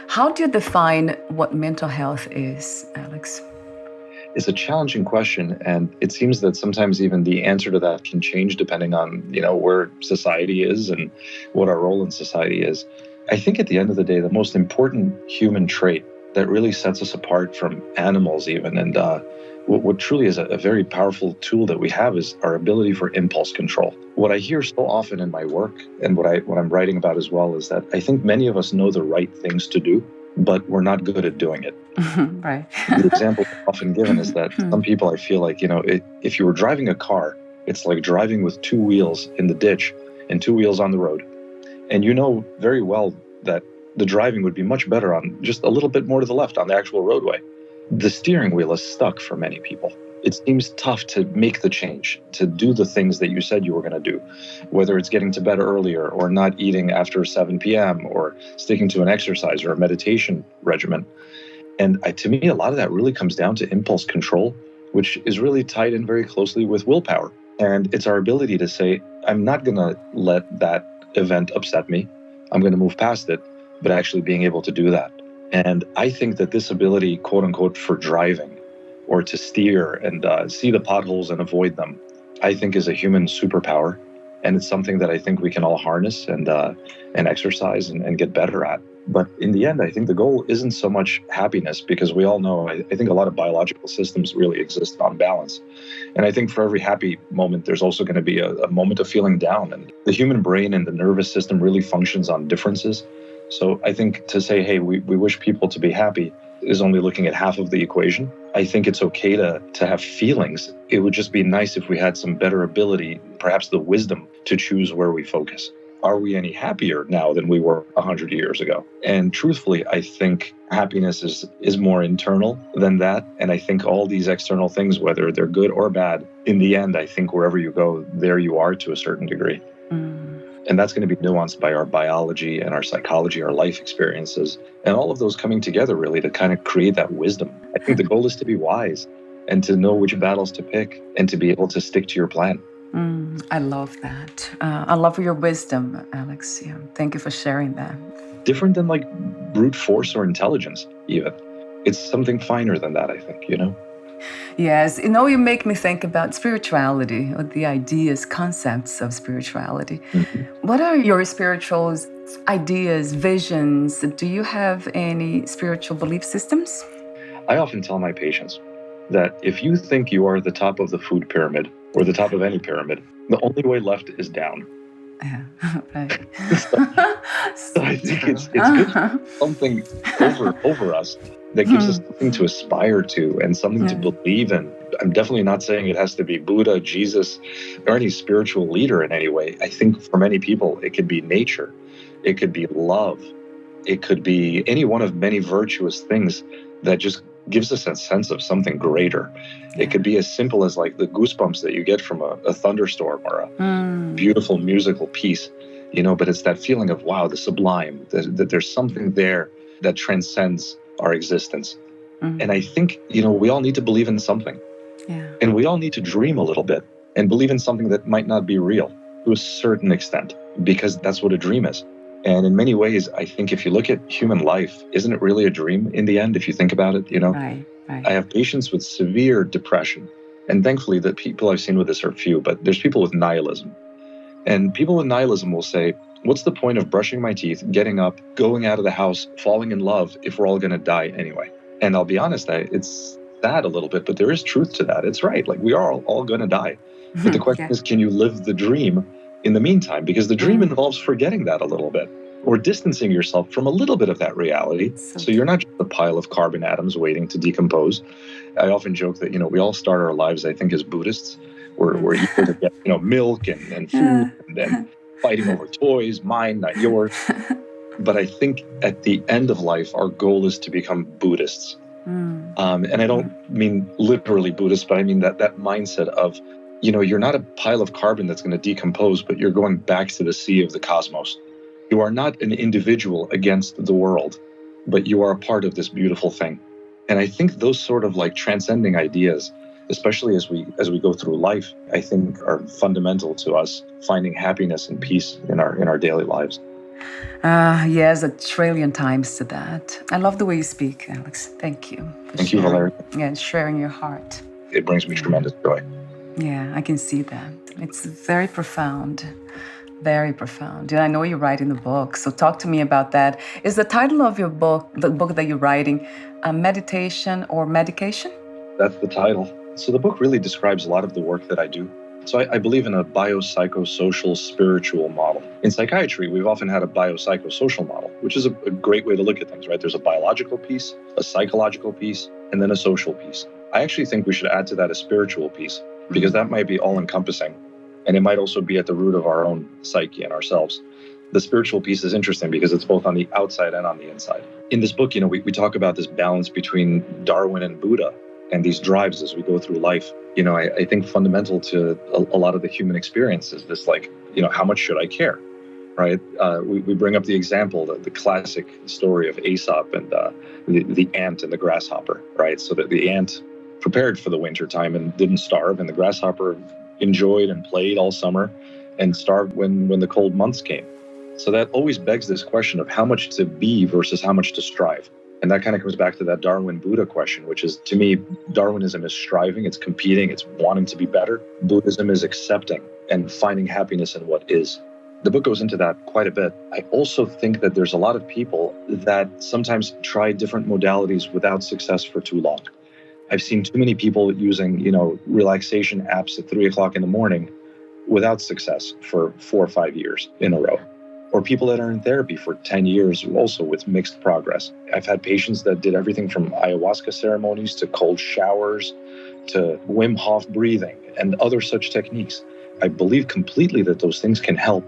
How do you define what mental health is, Alex? It's a challenging question, and it seems that sometimes even the answer to that can change depending on, where society is and what our role in society is. I think at the end of the day, the most important human trait that really sets us apart from animals even, and what truly is a very powerful tool that we have is our ability for impulse control. What I hear so often in my work and what I'm writing about as well is that I think many of us know the right things to do, but we're not good at doing it. Right. The example often given is that some people, I feel like, if you were driving a car, it's like driving with two wheels in the ditch and two wheels on the road. And you know very well that the driving would be much better on just a little bit more to the left on the actual roadway. The steering wheel is stuck for many people. It seems tough to make the change, to do the things that you said you were going to do, whether it's getting to bed earlier or not eating after 7 p.m. or sticking to an exercise or a meditation regimen. And to me, a lot of that really comes down to impulse control, which is really tied in very closely with willpower. And it's our ability to say, I'm not going to let that event upset me. I'm going to move past it, but actually being able to do that. And I think that this ability, quote unquote, for driving or to steer and see the potholes and avoid them, I think is a human superpower. And it's something that I think we can all harness and exercise and get better at. But in the end, I think the goal isn't so much happiness, because we all know, I think a lot of biological systems really exist on balance. And I think for every happy moment, there's also going to be a moment of feeling down. And the human brain and the nervous system really functions on differences. So I think to say, hey, we wish people to be happy is only looking at half of the equation. I think it's okay to have feelings. It would just be nice if we had some better ability, perhaps the wisdom, to choose where we focus. Are we any happier now than we were 100 years ago? And truthfully, I think happiness is more internal than that. And I think all these external things, whether they're good or bad, in the end, I think wherever you go, there you are to a certain degree. And that's going to be nuanced by our biology and our psychology, our life experiences, and all of those coming together really to kind of create that wisdom. I think the goal is to be wise and to know which battles to pick and to be able to stick to your plan. I love that. I love your wisdom, Alex. Yeah, thank you for sharing that. Different than like brute force or intelligence, even. It's something finer than that, I think, Yes, you make me think about spirituality, or the ideas, concepts of spirituality. Mm-hmm. What are your spiritual ideas, visions? Do you have any spiritual belief systems? I often tell my patients that if you think you are the top of the food pyramid or the top of any pyramid, the only way left is down. Yeah, right. So I think it's good something over us that gives us something to aspire to and something to believe in. I'm definitely not saying it has to be Buddha, Jesus, or any spiritual leader in any way. I think for many people, it could be nature. It could be love. It could be any one of many virtuous things that just gives us a sense of something greater. It could be as simple as like the goosebumps that you get from a thunderstorm or a beautiful musical piece, but it's that feeling of, wow, the sublime, that there's something there that transcends our existence. And I think, we all need to believe in something. Yeah. And we all need to dream a little bit and believe in something that might not be real to a certain extent, because that's what a dream is. And in many ways, I think if you look at human life, isn't it really a dream in the end, if you think about it, Right. I have patients with severe depression. And thankfully, the people I've seen with this are few, but there's people with nihilism. And people with nihilism will say, what's the point of brushing my teeth, getting up, going out of the house, falling in love if we're all going to die anyway? And I'll be honest, it's sad a little bit, but there is truth to that. It's right. Like, we are all going to die. But the question is, can you live the dream in the meantime? Because the dream involves forgetting that a little bit, or distancing yourself from a little bit of that reality. So you're not just a pile of carbon atoms waiting to decompose. I often joke that, we all start our lives, I think, as Buddhists. We're eager to get, milk and food and fighting over toys, mine, not yours. But I think at the end of life, our goal is to become Buddhists. And I don't mean literally Buddhist, but I mean that mindset of, you're not a pile of carbon that's going to decompose, but you're going back to the sea of the cosmos. You are not an individual against the world, but you are a part of this beautiful thing. And I think those sort of like transcending ideas, especially as we go through life, I think are fundamental to us finding happiness and peace in our daily lives. Yes, a trillion times to that. I love the way you speak, Alex. Thank you for Thank you, sharing. Valeria. Yeah, and sharing your heart. It brings me tremendous joy. Yeah, I can see that. It's very profound. Very profound. And I know you're writing the book, so talk to me about that. Is the title of your book, the book that you're writing, Meditation or Medication? That's the title. So the book really describes a lot of the work that I do. So I believe in a biopsychosocial spiritual model. In psychiatry, we've often had a biopsychosocial model, which is a great way to look at things, right? There's a biological piece, a psychological piece, and then a social piece. I actually think we should add to that a spiritual piece, because that might be all-encompassing, and it might also be at the root of our own psyche and ourselves. The spiritual piece is interesting because it's both on the outside and on the inside. In this book, we talk about this balance between Darwin and Buddha, and these drives as we go through life. I think fundamental to a lot of the human experience is this, how much should I care, right? We bring up the example, the classic story of Aesop and the ant and the grasshopper, right? So that the ant prepared for the winter time and didn't starve, and the grasshopper enjoyed and played all summer and starved when the cold months came. So that always begs this question of how much to be versus how much to strive. And that kind of comes back to that Darwin-Buddha question, which is, to me, Darwinism is striving, it's competing, it's wanting to be better. Buddhism is accepting and finding happiness in what is. The book goes into that quite a bit. I also think that there's a lot of people that sometimes try different modalities without success for too long. I've seen too many people using, relaxation apps at 3 o'clock in the morning without success for 4 or 5 years in a row. Or people that are in therapy for 10 years also with mixed progress. I've had patients that did everything from ayahuasca ceremonies to cold showers to Wim Hof breathing and other such techniques. I believe completely that those things can help,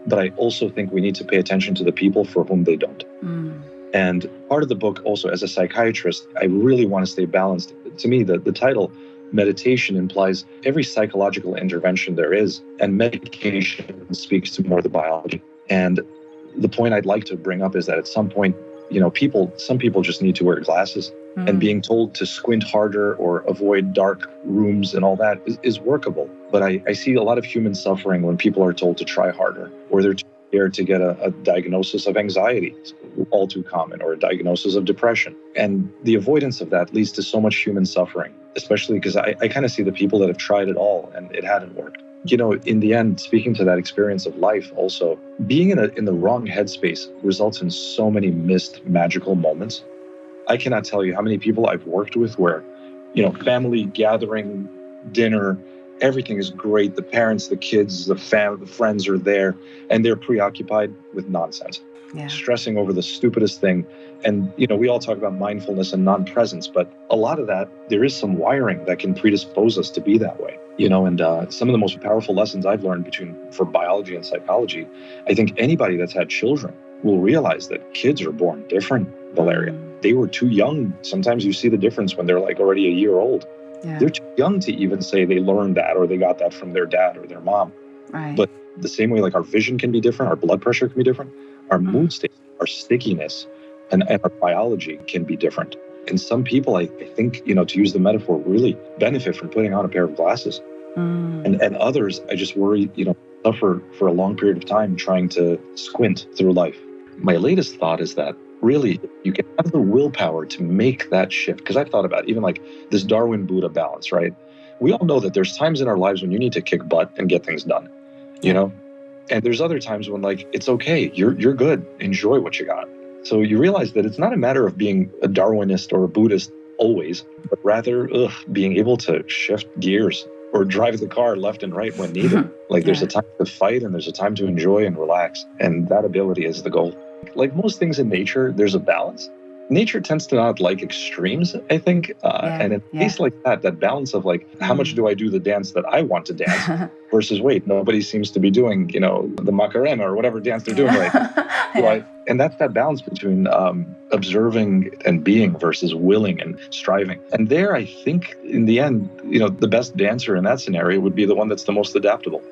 but I also think we need to pay attention to the people for whom they don't. And part of the book also, as a psychiatrist, I really want to stay balanced. To me, the title, meditation, implies every psychological intervention there is, and medication speaks to more of the biology. And the point I'd like to bring up is that at some point, some people just need to wear glasses, and being told to squint harder or avoid dark rooms and all that is workable. But I see a lot of human suffering when people are told to try harder, or they're too scared to get a diagnosis of anxiety, all too common, or a diagnosis of depression. And the avoidance of that leads to so much human suffering, especially because I kind of see the people that have tried it all and it hadn't worked. In the end, speaking to that experience of life also, being in the wrong headspace results in so many missed magical moments. I cannot tell you how many people I've worked with where, family gathering, dinner, everything is great. The parents, the kids, the friends are there, and they're preoccupied with nonsense, stressing over the stupidest thing. And, we all talk about mindfulness and non-presence, but a lot of that, there is some wiring that can predispose us to be that way. And some of the most powerful lessons I've learned for biology and psychology, I think anybody that's had children will realize that kids are born different, Valeria. They were too young. Sometimes you see the difference when they're already a year old. Yeah. They're too young to even say they learned that or they got that from their dad or their mom. Right. But the same way, our vision can be different, our blood pressure can be different, our mood state, our stickiness, and our biology can be different. And some people, I think, to use the metaphor, really benefit from putting on a pair of glasses. And others, I just worry, suffer for a long period of time trying to squint through life. My latest thought is that really you can have the willpower to make that shift. Because I've thought about even this Darwin-Buddha balance, right? We all know that there's times in our lives when you need to kick butt and get things done, And there's other times when it's okay, you're good, enjoy what you got. So you realize that it's not a matter of being a Darwinist or a Buddhist always, but rather being able to shift gears or drive the car left and right when needed. There's a time to fight and there's a time to enjoy and relax. And that ability is the goal. Like most things in nature, there's a balance. Nature tends to not like extremes, I think. And in a case like that balance of how much do I do the dance that I want to dance versus wait, nobody seems to be doing, the Macarena or whatever dance they're doing right now. And that's that balance between observing and being versus willing and striving. And there, I think, in the end, the best dancer in that scenario would be the one that's the most adaptable.